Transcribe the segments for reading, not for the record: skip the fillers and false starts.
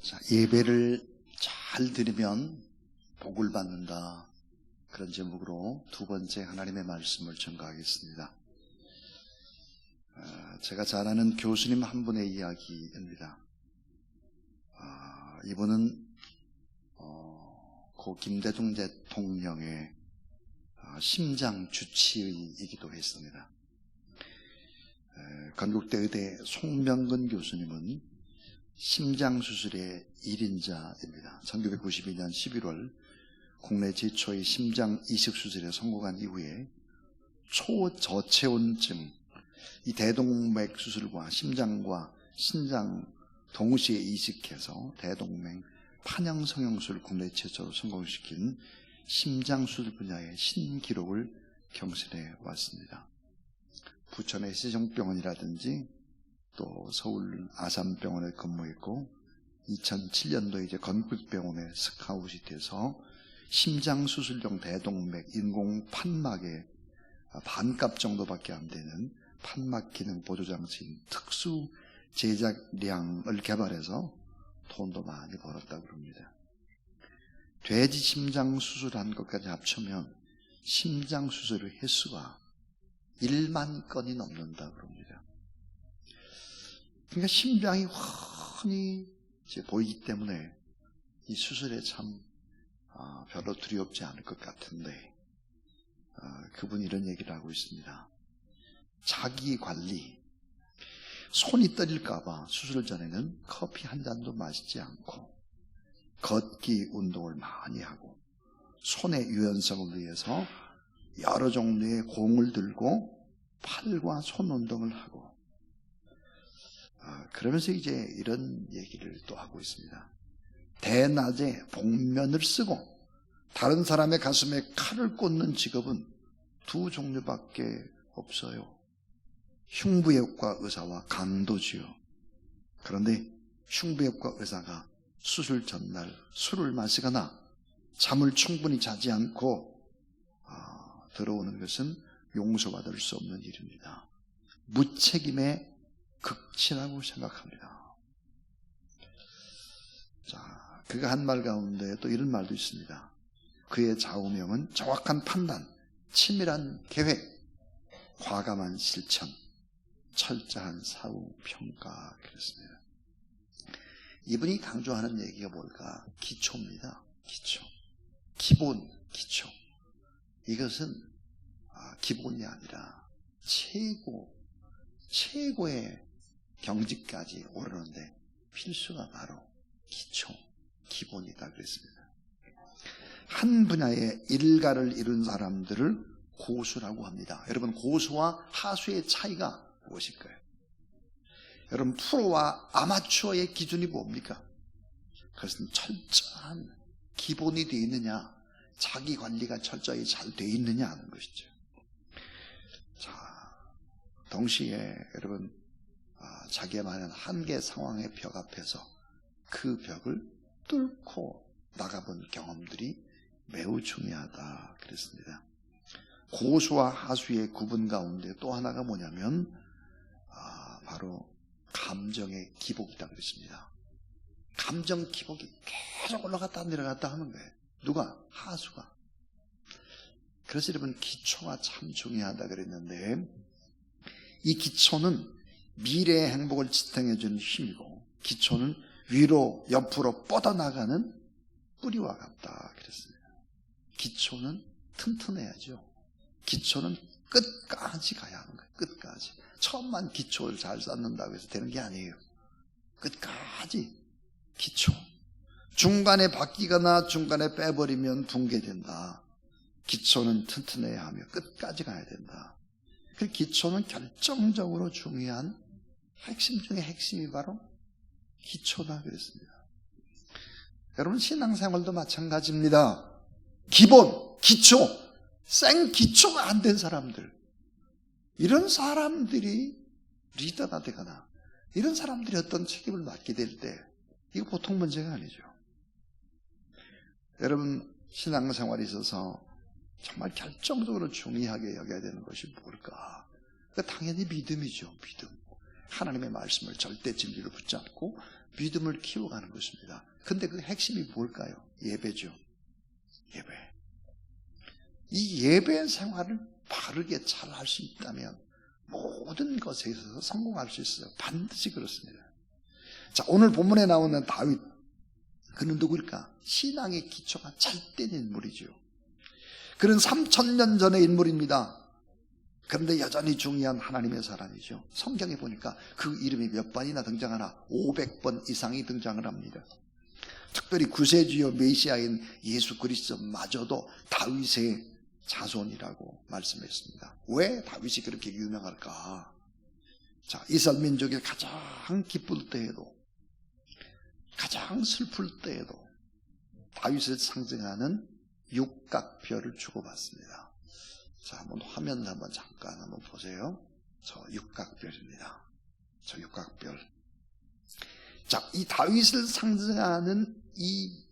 자, 예배를 잘 드리면 복을 받는다. 그런 제목으로 두 번째 하나님의 말씀을 전가하겠습니다. 제가 잘 아는 교수님 한 분의 이야기입니다. 이분은 고 김대중 대통령의 심장 주치의이기도 했습니다. 건국대 의대 송명근 교수님은 심장수술의 1인자입니다. 1992년 11월 국내 최초의 심장 이식수술에 성공한 이후에 초저체온증, 이 대동맥 수술과 심장과 신장 동시에 이식해서 대동맥 판형성형술을 국내 최초로 성공시킨 심장수술 분야의 신기록을 경신해 왔습니다. 부천의 세종병원이라든지 또 서울 아산병원에 근무했고 2007년도에 이제 건국병원에 스카웃이 돼서 심장수술용 대동맥 인공 판막의 반값 정도밖에 안 되는 판막 기능 보조장치인 특수 제작량을 개발해서 돈도 많이 벌었다고 합니다. 돼지 심장 수술한 것까지 합치면 심장 수술의 횟수가 1만 건이 넘는다고 합니다. 그러니까 심장이 훤히 보이기 때문에 이 수술에 참 별로 두렵지 않을 것 같은데 그분이 이런 얘기를 하고 있습니다. 자기 관리, 손이 떨릴까봐 수술 전에는 커피 한 잔도 마시지 않고 걷기 운동을 많이 하고 손의 유연성을 위해서 여러 종류의 공을 들고 팔과 손 운동을 하고 그러면서 이제 이런 얘기를 또 하고 있습니다. 대낮에 복면을 쓰고 다른 사람의 가슴에 칼을 꽂는 직업은 두 종류밖에 없어요. 흉부외과 의사와 강도지요. 그런데 흉부외과 의사가 수술 전날 술을 마시거나 잠을 충분히 자지 않고 들어오는 것은 용서받을 수 없는 일입니다. 무책임의 극치라고 생각합니다. 자, 그가 한 말 가운데 또 이런 말도 있습니다. 그의 좌우명은 정확한 판단, 치밀한 계획, 과감한 실천, 철저한 사후 평가. 그랬습니다. 이분이 강조하는 얘기가 뭘까? 기초입니다. 기초, 기본, 기초. 이것은 기본이 아니라 최고의 경지까지 오르는데 필수가 바로 기초, 기본이다 그랬습니다. 한 분야의 일가를 이룬 사람들을 고수라고 합니다. 여러분, 고수와 하수의 차이가 무엇일까요? 여러분, 프로와 아마추어의 기준이 뭡니까? 그것은 철저한 기본이 되어 있느냐, 자기 관리가 철저히 잘 되어 있느냐 하는 것이죠. 자, 동시에 여러분, 자기만의 한계 상황의 벽 앞에서 그 벽을 뚫고 나가본 경험들이 매우 중요하다 그랬습니다. 고수와 하수의 구분 가운데 또 하나가 뭐냐면 바로 감정의 기복이다 그랬습니다. 감정 기복이 계속 올라갔다 내려갔다 하는 거예요. 누가? 하수가. 그래서 여러분, 기초가 참 중요하다 그랬는데 이 기초는 미래의 행복을 지탱해주는 힘이고 기초는 위로 옆으로 뻗어나가는 뿌리와 같다 그랬습니다. 기초는 튼튼해야죠. 기초는 끝까지 가야 하는 거예요. 끝까지. 처음만 기초를 잘 쌓는다고 해서 되는 게 아니에요. 끝까지 기초. 중간에 바뀌거나 중간에 빼버리면 붕괴된다. 기초는 튼튼해야 하며 끝까지 가야 된다. 그 기초는 결정적으로 중요한 핵심 중에 핵심이 바로 기초다 그랬습니다. 여러분, 신앙생활도 마찬가지입니다. 기본, 기초, 생 기초가 안 된 사람들, 이런 사람들이 리더가 되거나 이런 사람들이 어떤 책임을 맡게 될 때 이거 보통 문제가 아니죠. 여러분, 신앙생활에 있어서 정말 결정적으로 중요하게 여겨야 되는 것이 뭘까? 당연히 믿음이죠. 믿음. 하나님의 말씀을 절대 진리로 붙잡고 믿음을 키워가는 것입니다. 근데 그 핵심이 뭘까요? 예배죠. 예배. 이 예배 생활을 바르게 잘 할 수 있다면 모든 것에 있어서 성공할 수 있어요. 반드시 그렇습니다. 자, 오늘 본문에 나오는 다윗, 그는 누구일까? 신앙의 기초가 잘 된 인물이죠. 그는 3000년 전의 인물입니다. 그런데 여전히 중요한 하나님의 사람이죠. 성경에 보니까 그 이름이 몇 번이나 등장하나 500번 이상이 등장을 합니다. 특별히 구세주요 메시아인 예수 그리스도마저도 다윗의 자손이라고 말씀했습니다. 왜 다윗이 그렇게 유명할까? 자, 이스라엘 민족이 가장 기쁠 때에도, 가장 슬플 때에도 다윗을 상징하는 육각별을 주고받습니다. 자, 한번 화면을 잠깐 보세요. 저 육각별입니다. 저 육각별. 자, 이 다윗을 상징하는 이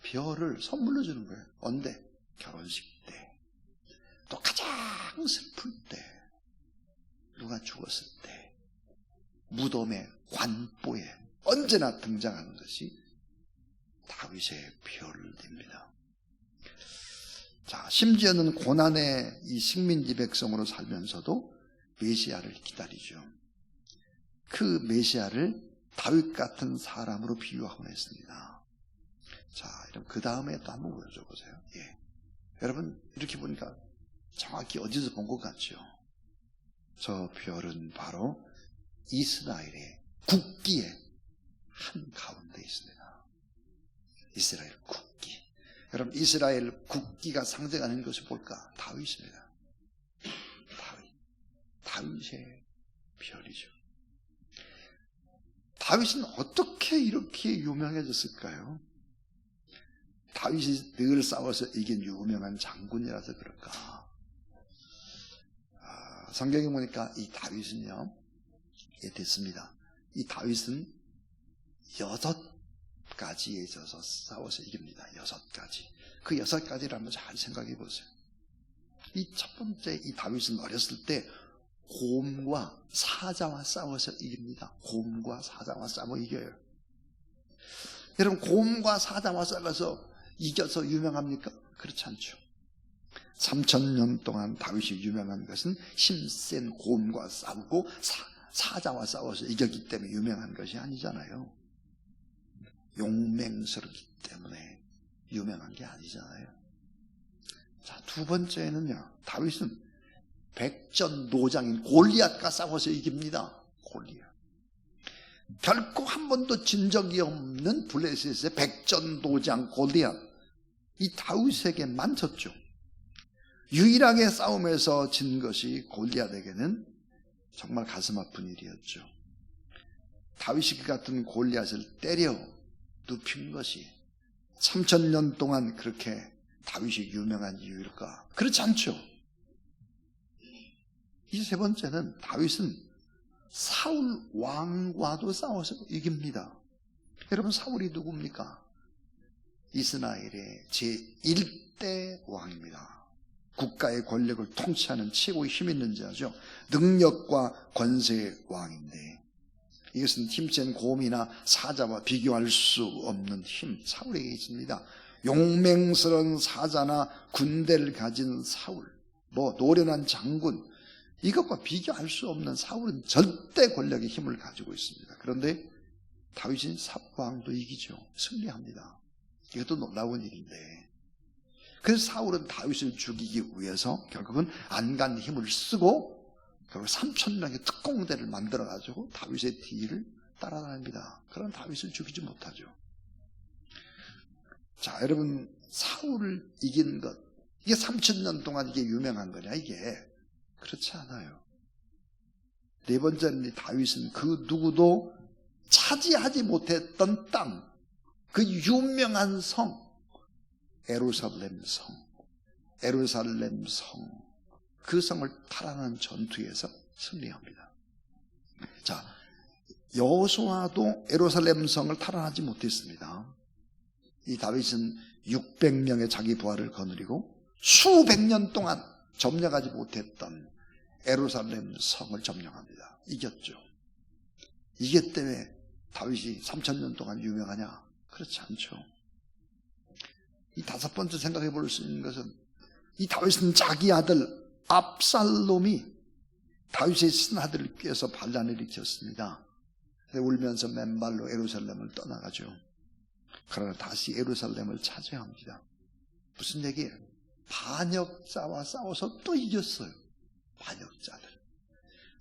별을 선물로 주는 거예요. 언제? 결혼식 때. 또 가장 슬플 때. 누가 죽었을 때. 무덤의 관보에 언제나 등장하는 것이 다윗의 별입니다. 자, 심지어는 고난의 이 식민지 백성으로 살면서도 메시아를 기다리죠. 그 메시아를 다윗 같은 사람으로 비유하곤 했습니다. 자, 그럼 그 다음에 또 한번 보여줘 보세요. 예. 여러분, 이렇게 보니까 정확히 어디서 본 것 같죠? 저 별은 바로 이스라엘의 국기의 한 가운데 있습니다. 이스라엘 국기. 여러분, 이스라엘 국기가 상징하는 것이 뭘까? 다윗입니다. 다윗의 별이죠. 다윗은 어떻게 이렇게 유명해졌을까요? 다윗이 늘 싸워서 이긴 유명한 장군이라서 그럴까? 성경에 보니까 이 다윗은요, 됐습니다. 이 다윗은 6가지에 있어서 싸워서 이깁니다. 6가지. 그 6가지를 한번 잘 생각해 보세요. 이 첫 번째, 이 다윗은 어렸을 때 곰과 사자와 싸워서 이깁니다. 곰과 사자와 싸워 이겨요. 여러분, 곰과 사자와 싸워서 이겨서 유명합니까? 그렇지 않죠. 3000년 동안 다윗이 유명한 것은 힘센 곰과 싸우고 사자와 싸워서 이겼기 때문에 유명한 것이 아니잖아요. 용맹스럽기 때문에 유명한 게 아니잖아요. 자, 두 번째는요, 다윗은 백전노장인 골리앗과 싸워서 이깁니다. 골리앗. 결코 한 번도 진 적이 없는 블레셋의 백전노장 골리앗. 이 다윗에게만 졌죠. 유일하게 싸움에서 진 것이 골리앗에게는 정말 가슴 아픈 일이었죠. 다윗이 그 같은 골리앗을 때려 눕힌 것이 3000년 동안 그렇게 다윗이 유명한 이유일까? 그렇지 않죠. 이 세 번째는 다윗은 사울 왕과도 싸워서 이깁니다. 여러분, 사울이 누굽니까? 이스라엘의 제1대 왕입니다. 국가의 권력을 통치하는 최고의 힘 있는 자죠. 능력과 권세의 왕인데, 이것은 힘센 곰이나 사자와 비교할 수 없는 힘, 사울에게 있습니다. 용맹스러운 사자나 군대를 가진 사울, 노련한 장군, 이것과 비교할 수 없는 사울은 절대 권력의 힘을 가지고 있습니다. 그런데 다윗은 사울왕도 이기죠. 승리합니다. 이것도 놀라운 일인데, 그래서 사울은 다윗을 죽이기 위해서 결국은 안간 힘을 쓰고 결국 3000명의 특공대를 만들어가지고 다윗의 뒤를 따라다닙니다. 그럼 다윗을 죽이지 못하죠. 자, 여러분, 사울을 이긴 것, 이게 3000년 동안 이게 유명한 거냐? 이게 그렇지 않아요. 네 번째는 다윗은 그 누구도 차지하지 못했던 땅, 그 유명한 성, 예루살렘 성, 그 성을 탈환한 전투에서 승리합니다. 자, 여호수아도 예루살렘 성을 탈환하지 못했습니다. 이 다윗은 600명의 자기 부하를 거느리고 수백 년 동안 점령하지 못했던 예루살렘 성을 점령합니다. 이겼죠. 이기 때문에 다윗이 3000년 동안 유명하냐? 그렇지 않죠. 이 다섯 번째 생각해 볼 수 있는 것은 이 다윗은 자기 아들 압살롬이 다윗의 신하들을 꾀해서 반란을 일으켰습니다. 울면서 맨발로 예루살렘을 떠나가죠. 그러나 다시 예루살렘을 차지합니다. 무슨 얘기예요? 반역자와 싸워서 또 이겼어요. 반역자들.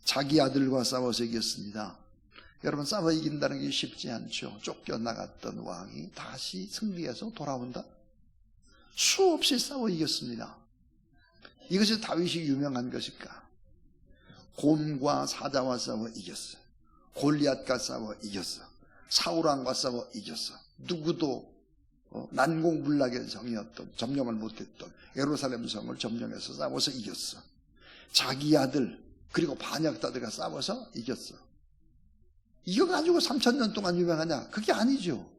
자기 아들과 싸워서 이겼습니다. 여러분, 싸워 이긴다는 게 쉽지 않죠. 쫓겨나갔던 왕이 다시 승리해서 돌아온다? 수없이 싸워 이겼습니다. 이것이 다윗이 유명한 것일까? 곰과 사자와 싸워 이겼어. 골리앗과 싸워 이겼어. 사울왕과 싸워 이겼어. 누구도 난공불락의 성이었던, 점령을 못했던 예루살렘 성을 점령해서 싸워서 이겼어. 자기 아들 그리고 반역자들과 싸워서 이겼어. 이거 가지고 3000년 동안 유명하냐? 그게 아니죠.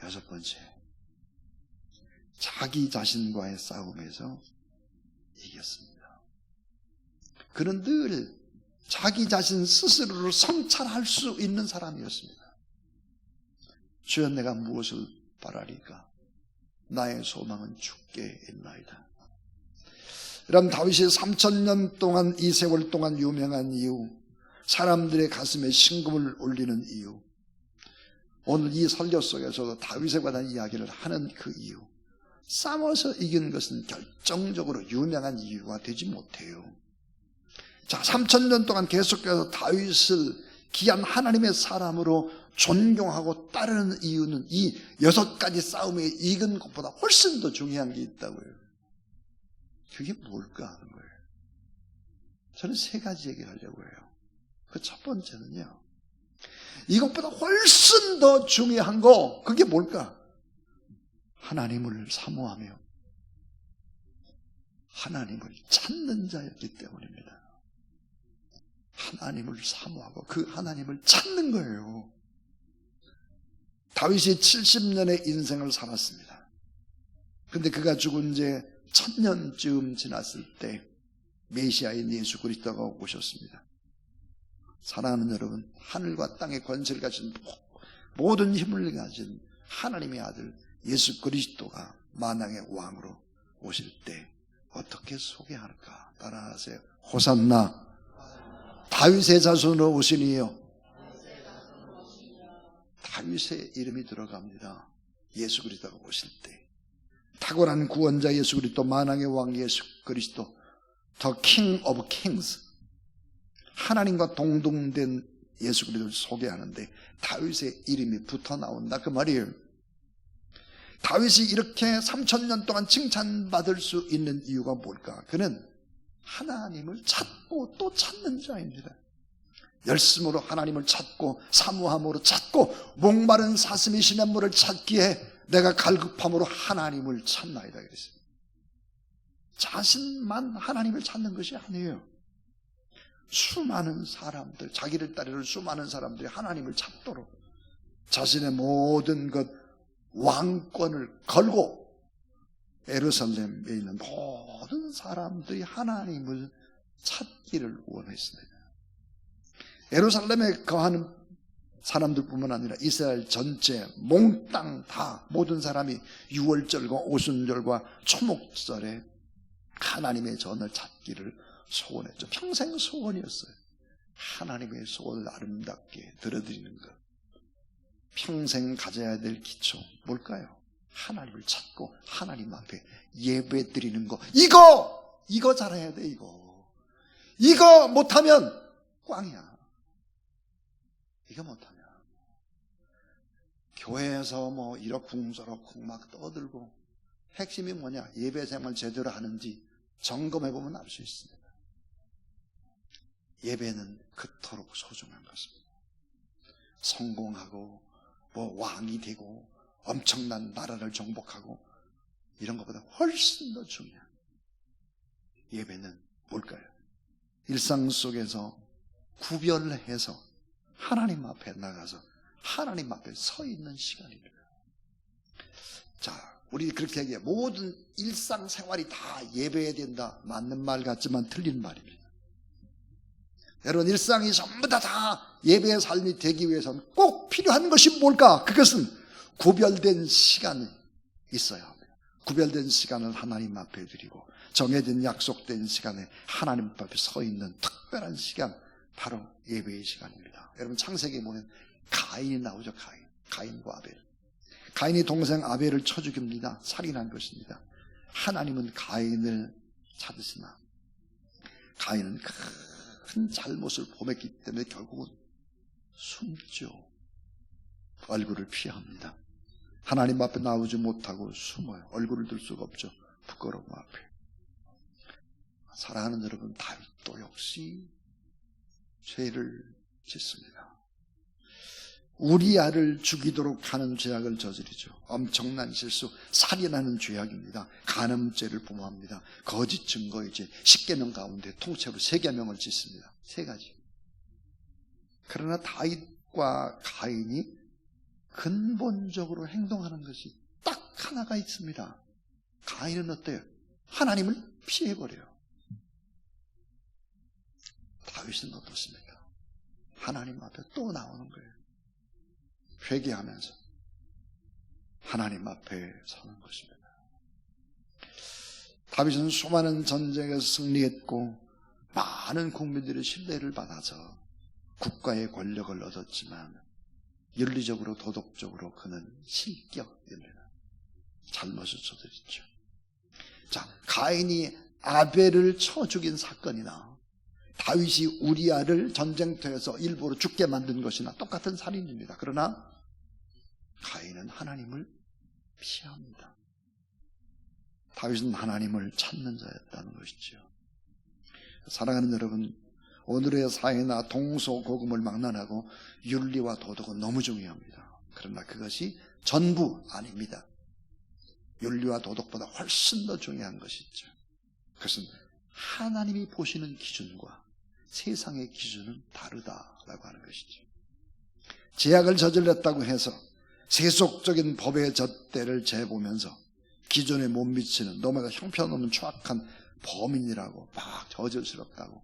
여섯 번째, 자기 자신과의 싸움에서 이겼습니다. 그는 늘 자기 자신 스스로를 성찰할 수 있는 사람이었습니다. 주여, 내가 무엇을 바라리까? 나의 소망은 주께 있나이다. 여러분, 다윗이 3000년 동안, 이 세월 동안 유명한 이유, 사람들의 가슴에 신금을 올리는 이유, 오늘 이 설교 속에서도 다윗에 관한 이야기를 하는 그 이유, 싸워서 이긴 것은 결정적으로 유명한 이유가 되지 못해요. 자, 3000년 동안 계속해서 다윗을 귀한 하나님의 사람으로 존경하고 따르는 이유는 이 6가지 싸움에 이긴 것보다 훨씬 더 중요한 게 있다고요. 그게 뭘까 하는 거예요. 저는 3가지 얘기를 하려고 해요. 그 첫 번째는요, 이것보다 훨씬 더 중요한 거, 그게 뭘까? 하나님을 사모하며 하나님을 찾는 자였기 때문입니다. 하나님을 사모하고 그 하나님을 찾는 거예요. 다윗이 70년의 인생을 살았습니다. 근데 그가 죽은 지 1000년쯤 지났을 때 메시아인 예수 그리스도가 오셨습니다. 사랑하는 여러분, 하늘과 땅의 권세를 가진 모든 힘을 가진 하나님의 아들 예수 그리스도가 만왕의 왕으로 오실 때 어떻게 소개할까? 따라하세요. 호산나, 다윗의 자손으로 오시니요. 다윗의 이름이 들어갑니다. 예수 그리스도가 오실 때 탁월한 구원자 예수 그리스도, 만왕의 왕 예수 그리스도, The King of Kings, 하나님과 동등된 예수 그리스도를 소개하는데 다윗의 이름이 붙어 나온다, 그 말이에요. 다윗이 이렇게 3000년 동안 칭찬받을 수 있는 이유가 뭘까? 그는 하나님을 찾고 또 찾는 자입니다. 열심으로 하나님을 찾고 사모함으로 찾고 목마른 사슴이 시냇물을 찾기에 내가 갈급함으로 하나님을 찾나이다 그랬어요. 자신만 하나님을 찾는 것이 아니에요. 수많은 사람들, 자기를 따르는 수많은 사람들이 하나님을 찾도록 자신의 모든 것, 왕권을 걸고 예루살렘에 있는 모든 사람들이 하나님을 찾기를 원했습니다. 예루살렘에 거하는 사람들뿐만 아니라 이스라엘 전체 몽땅 다 모든 사람이 유월절과 오순절과 초목절에 하나님의 전을 찾기를 소원했죠. 평생 소원이었어요. 하나님의 소원을 아름답게 들어드리는 것. 평생 가져야 될 기초 뭘까요? 하나님을 찾고 하나님 앞에 예배 드리는 거. 이거 잘해야 돼. 이거 못하면 꽝이야. 이거 못하면 교회에서 뭐 이러쿵저러쿵 막 떠들고, 핵심이 뭐냐? 예배 생활 제대로 하는지 점검해보면 알 수 있습니다. 예배는 그토록 소중한 것입니다. 성공하고 뭐 왕이 되고 엄청난 나라를 정복하고 이런 것보다 훨씬 더 중요한 예배는 뭘까요? 일상 속에서 구별해서 하나님 앞에 나가서 하나님 앞에 서 있는 시간입니다. 자, 우리 그렇게 얘기해. 모든 일상생활이 다 예배해야 된다. 맞는 말 같지만 틀린 말입니다. 여러분, 일상이 전부 다 예배의 삶이 되기 위해서는 꼭 필요한 것이 뭘까? 그것은 구별된 시간이 있어야 합니다. 구별된 시간을 하나님 앞에 드리고 정해진 약속된 시간에 하나님 앞에 서 있는 특별한 시간, 바로 예배의 시간입니다. 여러분, 창세기에 보면 가인이 나오죠. 가인과 아벨. 가인이 동생 아벨을 쳐 죽입니다. 살인한 것입니다. 하나님은 가인을 찾으시나 가인은 큰 잘못을 범했기 때문에 결국은 숨죠. 얼굴을 피합니다. 하나님 앞에 나오지 못하고 숨어요. 얼굴을 들 수가 없죠. 부끄러움 앞에. 사랑하는 여러분, 다윗도 역시 죄를 짓습니다. 우리아를 죽이도록 하는 죄악을 저지르죠. 엄청난 실수, 살인하는 죄악입니다. 간음죄를 범합니다. 거짓 증거이죄, 10계명 가운데 통째로 3계명을 짓습니다. 3가지. 그러나 다윗과 가인이 근본적으로 행동하는 것이 딱 하나가 있습니다. 가인은 어때요? 하나님을 피해버려요. 다윗은 어떻습니까? 하나님 앞에 또 나오는 거예요. 회개하면서 하나님 앞에 서는 것입니다. 다윗은 수많은 전쟁에서 승리했고 많은 국민들의 신뢰를 받아서 국가의 권력을 얻었지만 윤리적으로 도덕적으로 그는 실격입니다. 잘못을 저질렀죠. 자, 가인이 아벨을 쳐 죽인 사건이나 다윗이 우리아를 전쟁터에서 일부러 죽게 만든 것이나 똑같은 살인입니다. 그러나 가인은 하나님을 피합니다. 다윗은 하나님을 찾는 자였다는 것이죠. 사랑하는 여러분, 오늘의 사회나 동서고금을 막론하고 윤리와 도덕은 너무 중요합니다. 그러나 그것이 전부 아닙니다. 윤리와 도덕보다 훨씬 더 중요한 것이죠. 그것은 하나님이 보시는 기준과 세상의 기준은 다르다라고 하는 것이죠. 죄악을 저질렀다고 해서 세속적인 법의 잣대를 재보면서 기준에 못 미치는 너무나 형편없는 추악한 범인이라고 막 저질스럽다고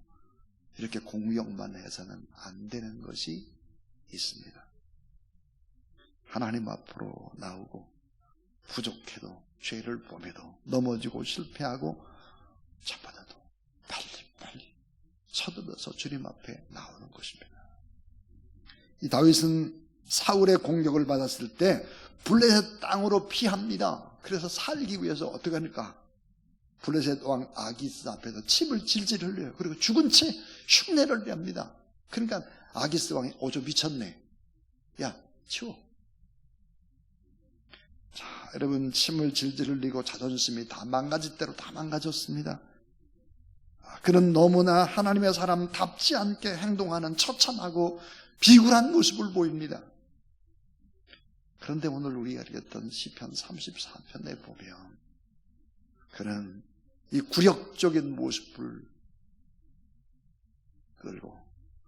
이렇게 공격만 해서는 안 되는 것이 있습니다. 하나님 앞으로 나오고 부족해도 죄를 범해도 넘어지고 실패하고 잡아도 빨리 서둘러서 주님 앞에 나오는 것입니다. 이 다윗은 사울의 공격을 받았을 때 블레셋 땅으로 피합니다. 그래서 살기 위해서 어떻게 합니까? 블레셋 왕 아기스 앞에서 침을 질질 흘려요. 그리고 죽은 채 흉내를 냅니다. 그러니까 아기스 왕이 오조 미쳤네. 야, 치워. 자, 여러분, 침을 질질 흘리고 자존심이 다 망가질 대로 다 망가졌습니다. 그는 너무나 하나님의 사람답지 않게 행동하는 처참하고 비굴한 모습을 보입니다. 그런데 오늘 우리가 읽었던 시편 34편에 보면 그는 이 굴욕적인 모습을 끌고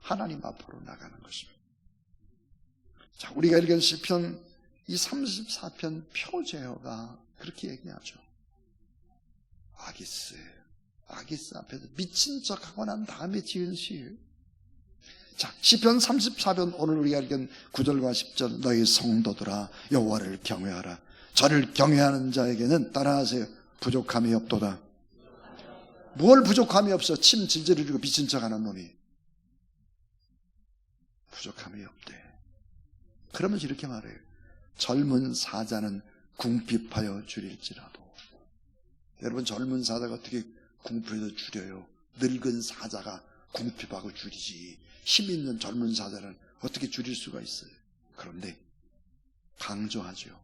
하나님 앞으로 나가는 것입니다. 자, 우리가 읽은 시편 이 34편 표제어가 그렇게 얘기하죠. 아기스 앞에서 미친 척하고 난 다음에 지은 시예요. 자, 시편 34편 오늘 우리가 읽은 9절과 10절, 너희 성도들아 여호와를 경외하라. 저를 경외하는 자에게는 따라하세요. 부족함이 없도다. 뭘 부족함이 없어? 침 질질 흘리고 미친 척하는 놈이 부족함이 없대. 그러면서 이렇게 말해요. 젊은 사자는 궁핍하여 줄일지라도. 여러분, 젊은 사자가 어떻게 궁핍해서 줄여요? 늙은 사자가 궁핍하고 줄이지. 힘 있는 젊은 사자는 어떻게 줄일 수가 있어요? 그런데 강조하죠.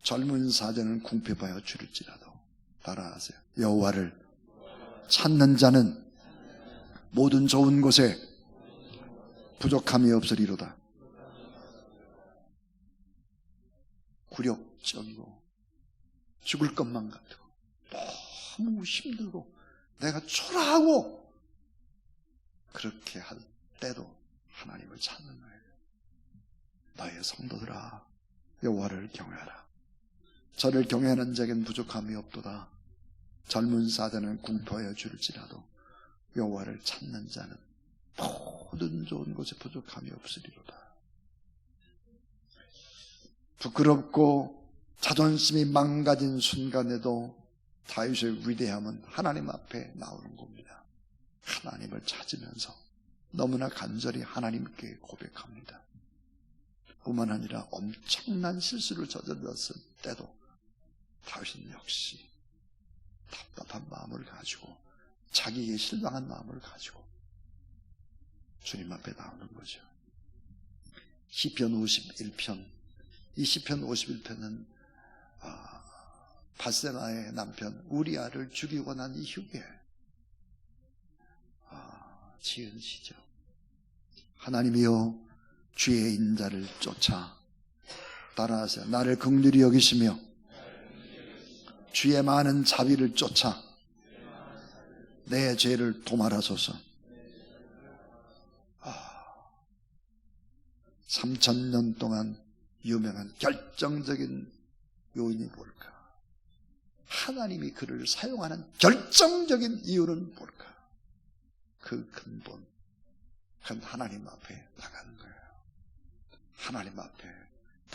젊은 사자는 궁핍하여 줄일지라도. 따라하세요. 여호와를 찾는 자는 모든 좋은 곳에 부족함이 없으리로다. 굴욕적이고 죽을 것만 같고 너무 힘들고 내가 초라하고 그렇게 할 때도 하나님을 찾는 거예요. 너의 성도들아 여호와를 경외하라. 저를 경외하는 자에겐 부족함이 없도다. 젊은 사자는 궁핍하여 줄지라도 여호와를 찾는 자는 모든 좋은 것에 부족함이 없으리로다. 부끄럽고 자존심이 망가진 순간에도 다윗의 위대함은 하나님 앞에 나오는 겁니다. 하나님을 찾으면서 너무나 간절히 하나님께 고백합니다. 뿐만 아니라 엄청난 실수를 저질렀을 때도 다윗은 역시 답답한 마음을 가지고 자기에게 실망한 마음을 가지고 주님 앞에 나오는 거죠. 시편 51편, 이 시편 51편은 바세바의 남편 우리아를 죽이고 난 이후에 지은 시죠. 하나님이여 주의 인자를 쫓아 따라하세요. 나를 긍휼히 여기시며 주의 많은 자비를 쫓아 내 죄를 도말하소서. 3000년 동안 유명한 결정적인 요인이 뭘까? 하나님이 그를 사용하는 결정적인 이유는 뭘까? 그 근본, 그건 하나님 앞에 나가는 거예요. 하나님 앞에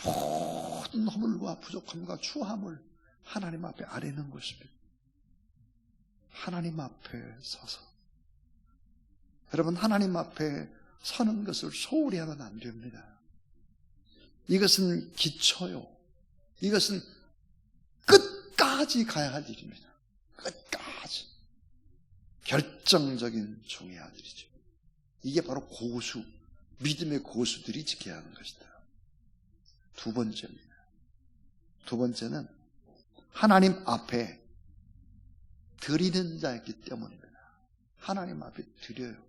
모든 허물과 부족함과 추함을 하나님 앞에 아뢰는 것입니다. 하나님 앞에 서서. 여러분, 하나님 앞에 서는 것을 소홀히 하면 안 됩니다. 이것은 기초요. 이것은 끝까지 가야 할 일입니다. 끝까지. 결정적인 중요한 일이죠. 이게 바로 고수, 믿음의 고수들이 지켜야 하는 것이다. 두 번째입니다. 두 번째는 하나님 앞에 드리는 자였기 때문입니다. 하나님 앞에 드려요.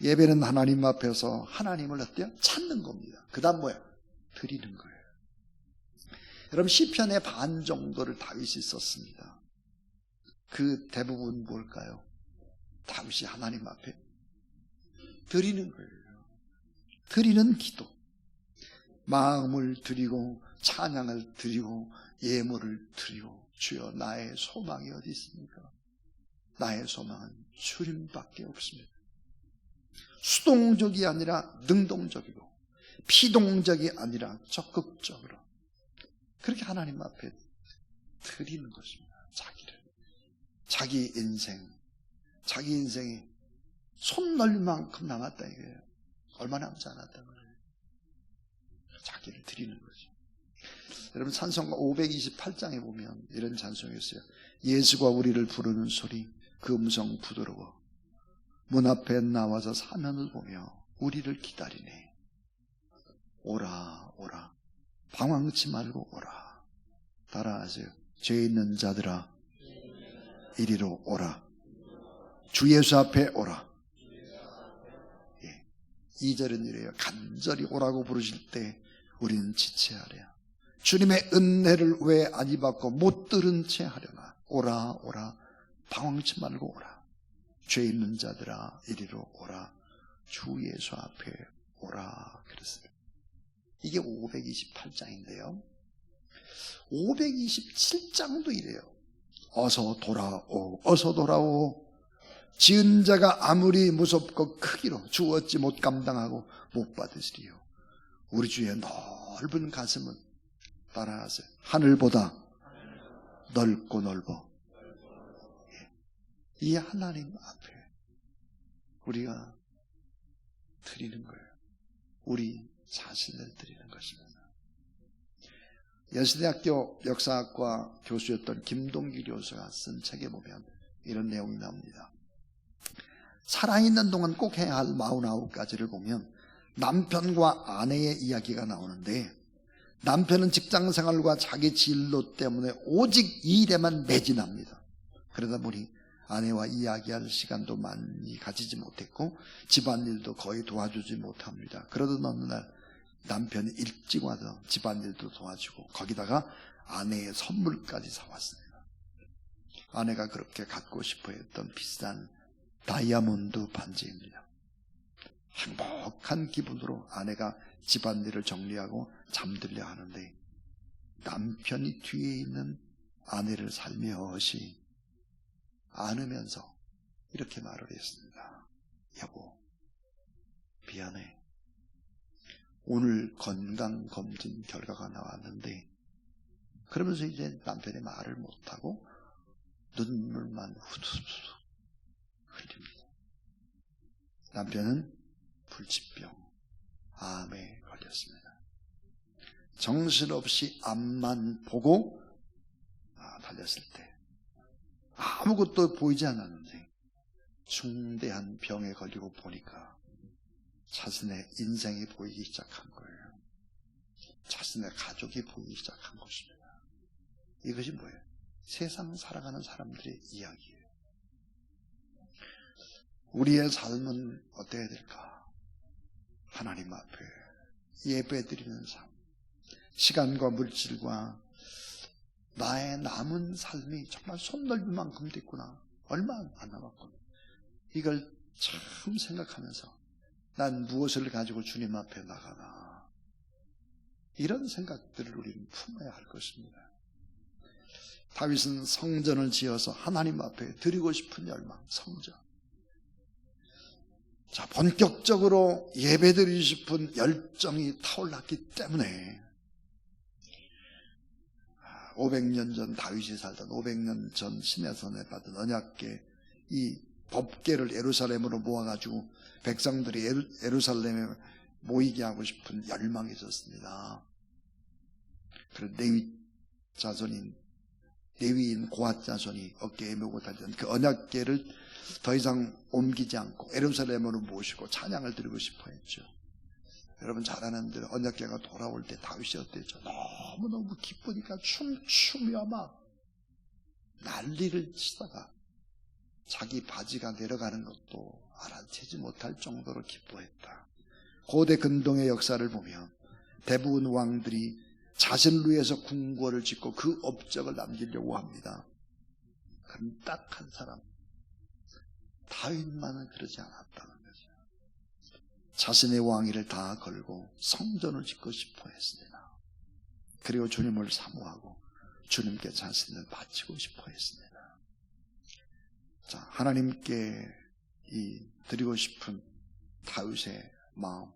예배는 하나님 앞에서 하나님을 어때요? 찾는 겁니다. 그 다음 뭐야? 드리는 거예요. 여러분, 시편의 반 정도를 다윗이 썼습니다. 그 대부분 뭘까요? 다윗이 하나님 앞에 드리는 거예요. 드리는 기도. 마음을 드리고 찬양을 드리고 예물을 드리고 주여 나의 소망이 어디 있습니까? 나의 소망은 주님밖에 없습니다. 수동적이 아니라 능동적이고 피동적이 아니라 적극적으로 그렇게 하나님 앞에 드리는 것입니다. 자기를. 자기 인생이 손 넣을 만큼 남았다 이거예요. 얼마 남지 않았다는 거예요. 자기를 드리는 거죠. 여러분, 찬송가 528장에 보면 이런 찬송이 있어요. 예수가 우리를 부르는 소리, 그 음성 부드러워 문 앞에 나와서 사면을 보며 우리를 기다리네. 오라 오라 방황치 말고 오라. 따라하세요. 죄 있는 자들아 이리로 오라. 주 예수 앞에 오라. 2절은 이래요. 간절히 오라고 부르실 때 우리는 지체하랴. 주님의 은혜를 왜 안 입었고 못 들은 채 하려나. 오라 오라 방황치 말고 오라. 죄 있는 자들아 이리로 오라. 주 예수 앞에 오라 그랬습니다. 이게 528장인데요 527장도 이래요. 어서 돌아오 지은 자가 아무리 무섭고 크기로 주 어찌 못 감당하고 못 받으시리요. 우리 주의 넓은 가슴은 따라하세요. 하늘보다 넓고 넓어. 이 하나님 앞에 우리가 드리는 거예요. 우리 자신을 드리는 것입니다. 연세대학교 역사학과 교수였던 김동기 교수가 쓴 책에 보면 이런 내용이 나옵니다. 살아있는 동안 꼭 해야 할 49가지를 보면 남편과 아내의 이야기가 나오는데, 남편은 직장생활과 자기 진로 때문에 오직 일에만 매진합니다. 그러다 보니 아내와 이야기할 시간도 많이 가지지 못했고 집안일도 거의 도와주지 못합니다. 그러던 어느 날 남편이 일찍 와서 집안일도 도와주고 거기다가 아내의 선물까지 사왔습니다. 아내가 그렇게 갖고 싶어 했던 비싼 다이아몬드 반지입니다. 행복한 기분으로 아내가 집안일을 정리하고 잠들려 하는데 남편이 뒤에 있는 아내를 살며시 안으면서 이렇게 말을 했습니다. 여보, 미안해. 오늘 건강검진 결과가 나왔는데, 그러면서 이제 남편이 말을 못하고 눈물만 후두둑 흘립니다. 남편은 불치병, 암에 걸렸습니다. 정신없이 앞만 보고 달렸을 때 아무것도 보이지 않았는데 중대한 병에 걸리고 보니까 자신의 인생이 보이기 시작한 거예요. 자신의 가족이 보이기 시작한 것입니다. 이것이 뭐예요? 세상 살아가는 사람들의 이야기예요. 우리의 삶은 어때야 될까? 하나님 앞에 예배드리는 삶, 시간과 물질과 나의 남은 삶이 정말 손 넓을 만큼 됐구나, 얼마 안 남았구나, 이걸 참 생각하면서 난 무엇을 가지고 주님 앞에 나가나, 이런 생각들을 우리는 품어야 할 것입니다. 다윗은 성전을 지어서 하나님 앞에 드리고 싶은 열망, 성전. 자, 본격적으로 예배드리고 싶은 열정이 타올랐기 때문에 500년 전 다윗이 살던 500년 전 시내산에 받은 언약궤, 이 법궤를 예루살렘으로 모아가지고 백성들이 예루살렘에 모이게 하고 싶은 열망이 있었습니다. 그래서 레위인 고핫 자손이 어깨에 메고 다니던 그 언약궤를 더 이상 옮기지 않고 예루살렘으로 모시고 찬양을 드리고 싶어 했죠. 여러분 잘 아는 대로 언약궤가 돌아올 때 다윗이 어땠죠? 너무너무 기쁘니까 춤추며 막 난리를 치다가 자기 바지가 내려가는 것도 알아채지 못할 정도로 기뻐했다. 고대 근동의 역사를 보면 대부분 왕들이 자신을 위해서 궁궐을 짓고 그 업적을 남기려고 합니다. 그럼 딱 한 사람, 다윗만은 그러지 않았다는 거죠. 자신의 왕위를 다 걸고 성전을 짓고 싶어 했습니다. 그리고 주님을 사모하고 주님께 자신을 바치고 싶어 했습니다. 자, 하나님께 이 드리고 싶은 다윗의 마음,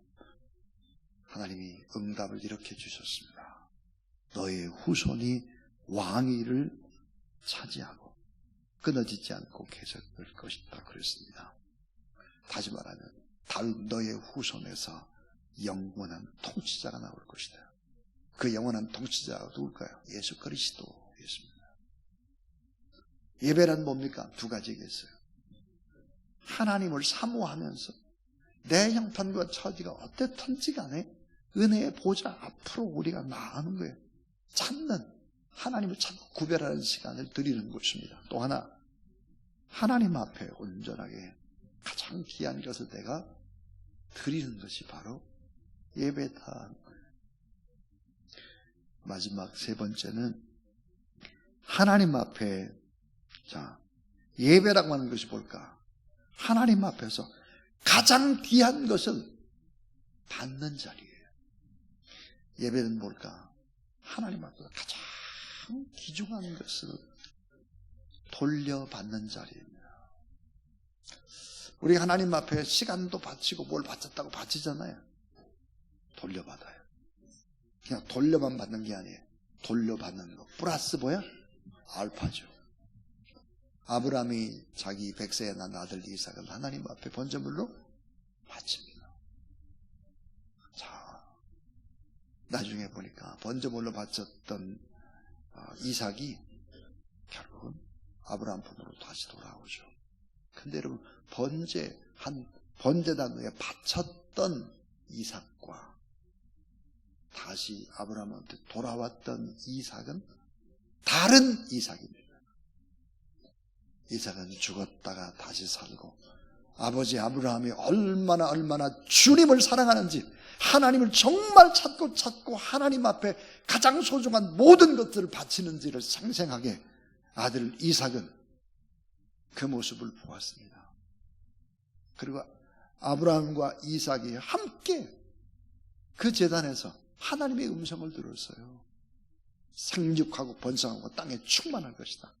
하나님이 응답을 이렇게 주셨습니다. 너의 후손이 왕위를 차지하고 끊어지지 않고 계속될 것이다 그랬습니다. 다시 말하면 다윗 너의 후손에서 영원한 통치자가 나올 것이다. 그 영원한 통치자가 누굴까요? 예수 그리스도였습니다. 예배란 뭡니까? 두 가지겠어요. 하나님을 사모하면서 내 형편과 처지가 어떻든지 간에 은혜의 보좌 앞으로 우리가 나아가는 거예요. 찾는, 하나님을 찾고 구별하는 시간을 드리는 것입니다. 또 하나, 하나님 앞에 온전하게 가장 귀한 것을 내가 드리는 것이 바로 예배다. 마지막 세 번째는 하나님 앞에, 자, 예배라고 하는 것이 뭘까? 하나님 앞에서 가장 귀한 것을 받는 자리예요. 예배는 뭘까? 하나님 앞에서 가장 귀중한 것을 돌려받는 자리입니다. 우리 하나님 앞에 시간도 바치고 뭘 바쳤다고 바치잖아요. 돌려받아요. 그냥 돌려만 받는 게 아니에요. 돌려받는 거 플러스 뭐야? 알파죠. 아브라함이 자기 100세에 난 아들 이삭을 하나님 앞에 번제물로 바칩니다. 자, 나중에 보니까 번제물로 바쳤던 이삭이 결국은 아브라함 품으로 다시 돌아오죠. 근데 여러분, 번제단위에 바쳤던 이삭과 다시 아브라함한테 돌아왔던 이삭은 다른 이삭입니다. 이삭은 죽었다가 다시 살고, 아버지 아브라함이 얼마나 주님을 사랑하는지, 하나님을 정말 찾고 하나님 앞에 가장 소중한 모든 것들을 바치는지를 생생하게 아들 이삭은 그 모습을 보았습니다. 그리고 아브라함과 이삭이 함께 그 제단에서 하나님의 음성을 들었어요. 생육하고 번성하고 땅에 충만할 것이다.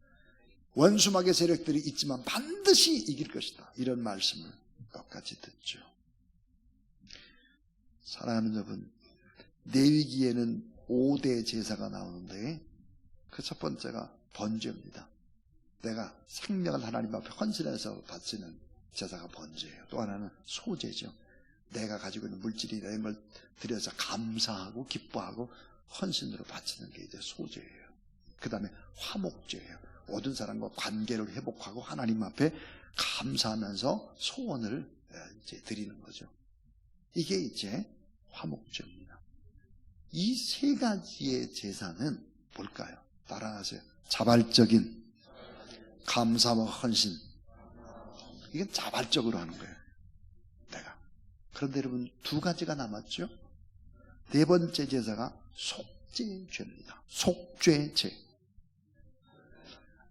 원수마귀 세력들이 있지만 반드시 이길 것이다. 이런 말씀을 똑같이 듣죠. 사랑하는 여러분, 레위기에는 5대 제사가 나오는데 그 첫 번째가 번제입니다. 내가 생명을 하나님 앞에 헌신해서 바치는 제사가 번제예요. 또 하나는 소제죠. 내가 가지고 있는 물질이 이런 걸 들여서 감사하고 기뻐하고 헌신으로 바치는 게 이제 소제예요. 그 다음에 화목제예요. 모든 사람과 관계를 회복하고 하나님 앞에 감사하면서 소원을 이제 드리는 거죠. 이게 이제 화목제입니다. 이 세 가지의 제사는 뭘까요? 따라하세요. 자발적인 감사와 헌신. 이건 자발적으로 하는 거예요. 내가. 그런데 여러분, 두 가지가 남았죠? 네 번째 제사가 속죄죄입니다. 속죄죄.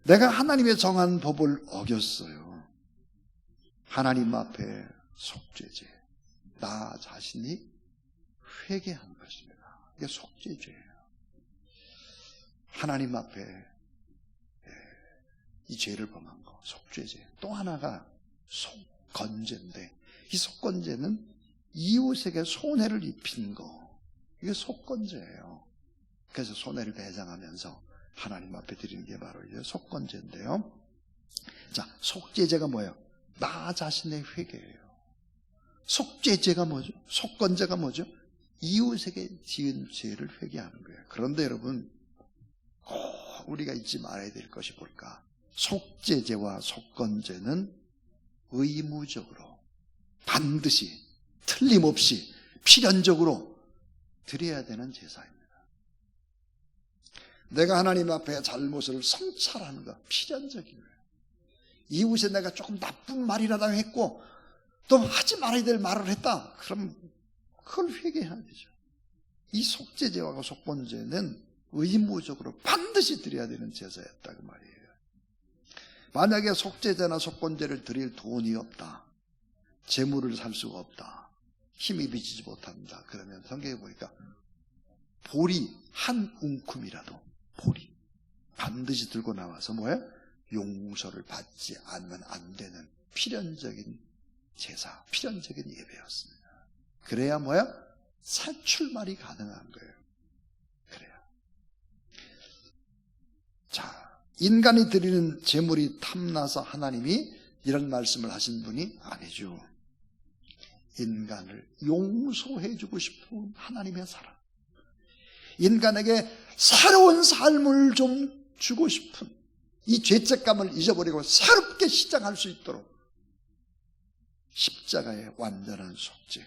내가 하나님의 정한 법을 어겼어요. 하나님 앞에 속죄죄. 나 자신이 회개하는 것입니다. 이게 속죄죄예요. 하나님 앞에 이 죄를 범한 거, 속죄죄. 또 하나가 속건제인데, 이 속건제는 이웃에게 손해를 입힌 거, 이게 속건제예요. 그래서 손해를 배상하면서 하나님 앞에 드리는 게 바로 이제 속건제인데요. 자, 속죄제가 뭐예요? 나 자신의 회개예요. 속죄제가 뭐죠? 속건제가 뭐죠? 이웃에게 지은 죄를 회개하는 거예요. 그런데 여러분, 우리가 잊지 말아야 될 것이 뭘까? 속죄제와 속건제는 의무적으로 반드시 틀림없이 필연적으로 드려야 되는 제사입니다. 내가 하나님 앞에 잘못을 성찰하는 거 필연적인 거예요. 이웃에 내가 조금 나쁜 말이라도 했고 또 하지 말아야 될 말을 했다. 그럼 그걸 회개해야 되죠. 이 속죄제와 속건제는 의무적으로 반드시 드려야 되는 제사였다 그 말이에요. 만약에 속죄제나 속건제를 드릴 돈이 없다, 재물을 살 수가 없다, 힘이 비치지 못한다, 그러면 성경에 보니까 보리 한 웅큼이라도 보리 반드시 들고 나와서 뭐야? 용서를 받지 않으면 안 되는 필연적인 제사, 필연적인 예배였습니다. 그래야 뭐야? 사출말이 가능한 거예요. 그래야. 자, 인간이 드리는 재물이 탐나서 하나님이 이런 말씀을 하신 분이 아니죠. 인간을 용서해주고 싶은 하나님의 사랑, 인간에게 새로운 삶을 좀 주고 싶은, 이 죄책감을 잊어버리고 새롭게 시작할 수 있도록 십자가의 완전한 속죄,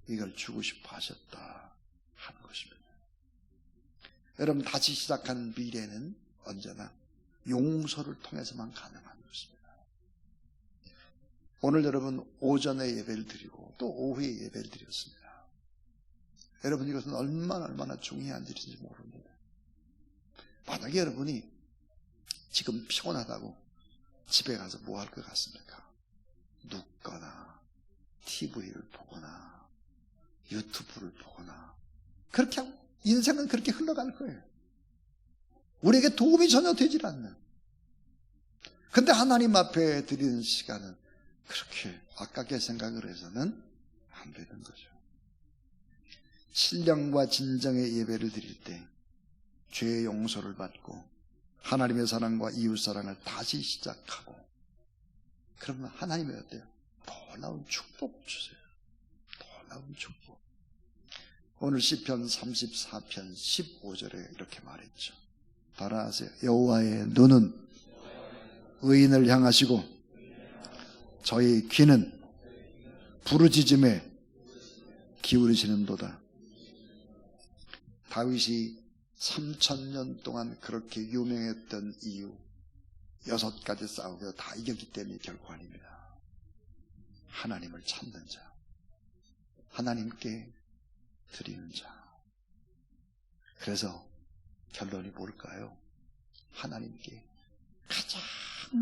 이걸 주고 싶어 하셨다 하는 것입니다. 여러분, 다시 시작하는 미래는 언제나 용서를 통해서만 가능한 것입니다. 오늘 여러분 오전에 예배를 드리고 또 오후에 예배를 드렸습니다. 여러분, 이것은 얼마나 중요한 일인지 모릅니다. 만약에 여러분이 지금 피곤하다고 집에 가서 뭐 할 것 같습니까? 눕거나 TV를 보거나 유튜브를 보거나 그렇게 하고 인생은 그렇게 흘러갈 거예요. 우리에게 도움이 전혀 되질 않는. 근데 하나님 앞에 드리는 시간은 그렇게 아깝게 생각을 해서는 안 되는 거죠. 신령과 진정의 예배를 드릴 때 죄의 용서를 받고 하나님의 사랑과 이웃 사랑을 다시 시작하고, 그러면 하나님이 어때요? 놀라운 축복 주세요. 놀라운 축복. 오늘 시편 34편 15절에 이렇게 말했죠. 따라하세요. 여호와의 눈은 의인을 향하시고 저희 귀는 부르짖음에 기울이시는도다. 다윗이 3000년 동안 그렇게 유명했던 이유, 6가지 싸우고 다 이겼기 때문에 결코 아닙니다. 하나님을 찾는 자, 하나님께 드리는 자. 그래서 결론이 뭘까요? 하나님께 가장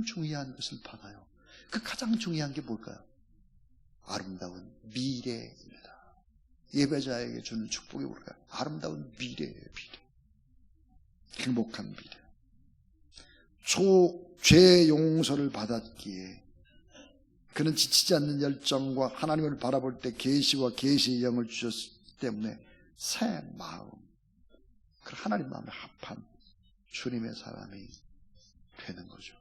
중요한 것을 받아요. 그 가장 중요한 게 뭘까요? 아름다운 미래입니다. 예배자에게 주는 축복이 뭘까요? 아름다운 미래예요. 미래. 행복한 미래. 죄 용서를 받았기에 그는 지치지 않는 열정과 하나님을 바라볼 때 계시와 계시의 영을 주셨기 때문에 새 마음, 그 하나님 마음에 합한 주님의 사람이 되는 거죠.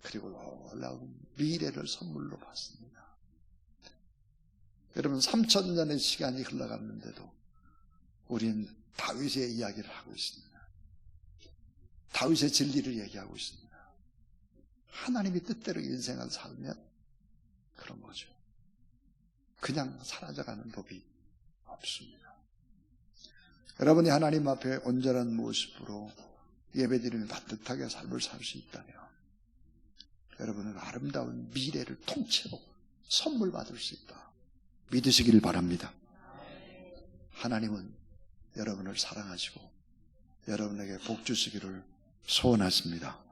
그리고 놀라운 미래를 선물로 받습니다. 여러분, 3000년의 시간이 흘러갔는데도 우리는 다윗의 이야기를 하고 있습니다. 다윗의 진리를 얘기하고 있습니다. 하나님이 뜻대로 인생을 살면 그런 거죠. 그냥 사라져가는 법이 없습니다. 여러분이 하나님 앞에 온전한 모습으로 예배드리며 따뜻하게 삶을 살 수 있다면 여러분은 아름다운 미래를 통째로 선물 받을 수 있다 믿으시기를 바랍니다. 하나님은 여러분을 사랑하시고 여러분에게 복 주시기를 소원하십니다.